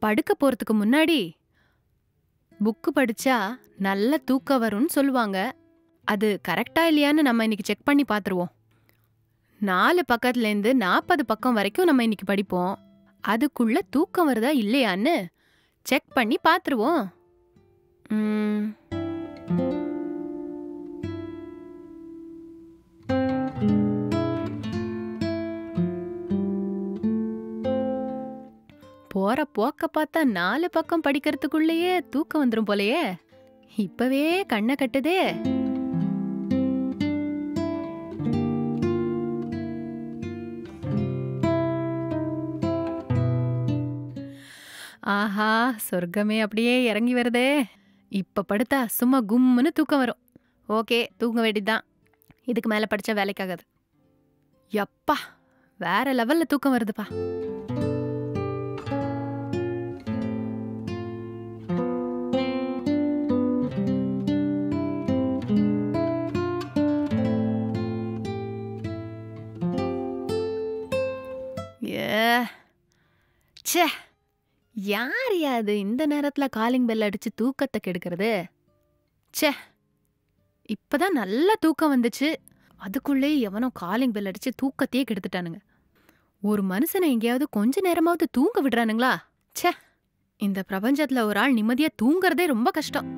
படுக்க போறதுக்கு முன்னாடி புக்கு படிச்சா நல்ல தூக்கம் வரும்னு சொல்லுவாங்க. அது கரெக்டா இல்லையான்னு நம்ம இன்னைக்கு செக் பண்ணி பார்த்துருவோம். 4 பக்கத்துலேருந்து 40 பக்கம் வரைக்கும் நம்ம இன்னைக்கு படிப்போம். அதுக்குள்ள தூக்கம் வருதா இல்லையான்னு செக் பண்ணி பார்த்துருவோம். ம், போற போக்க பார்த்தா 4 பக்கம் படிக்கிறதுக்குள்ளேயே தூக்கம் வந்துரும் போலயே. இப்பவே கண்ணை கட்டுதே. ஆஹா, சொர்க்கமே அப்படியே இறங்கி வருதே. இப்ப படுத்தா சும்மா கும்முன்னு தூக்கம் வரும். ஓகே, தூங்க வேண்டியதுதான். இதுக்கு மேல படிச்சா வேலைக்காகாது. யப்பா, வேற லெவல்ல தூக்கம் வருதுப்பா. ஏ ச்சே, யார் அது இந்த நேரத்துல காலிங் பெல் அடிச்சு தூக்கத்தை கெடுக்கிறது? ச்சே, இப்பதான் நல்ல தூக்கம் வந்துச்சு. அதுக்குள்ளே எவனோ காலிங் பெல் அடிச்சு தூக்கத்தையே கெடுத்துட்டானுங்க. ஒரு மனுஷனை எங்கேயாவது கொஞ்ச நேரமாவது தூங்க விடுறானுங்களா? ச்சே, இந்த பிரபஞ்சத்துல ஒரு ஆள் நிம்மதியா தூங்குறதே ரொம்ப கஷ்டம்.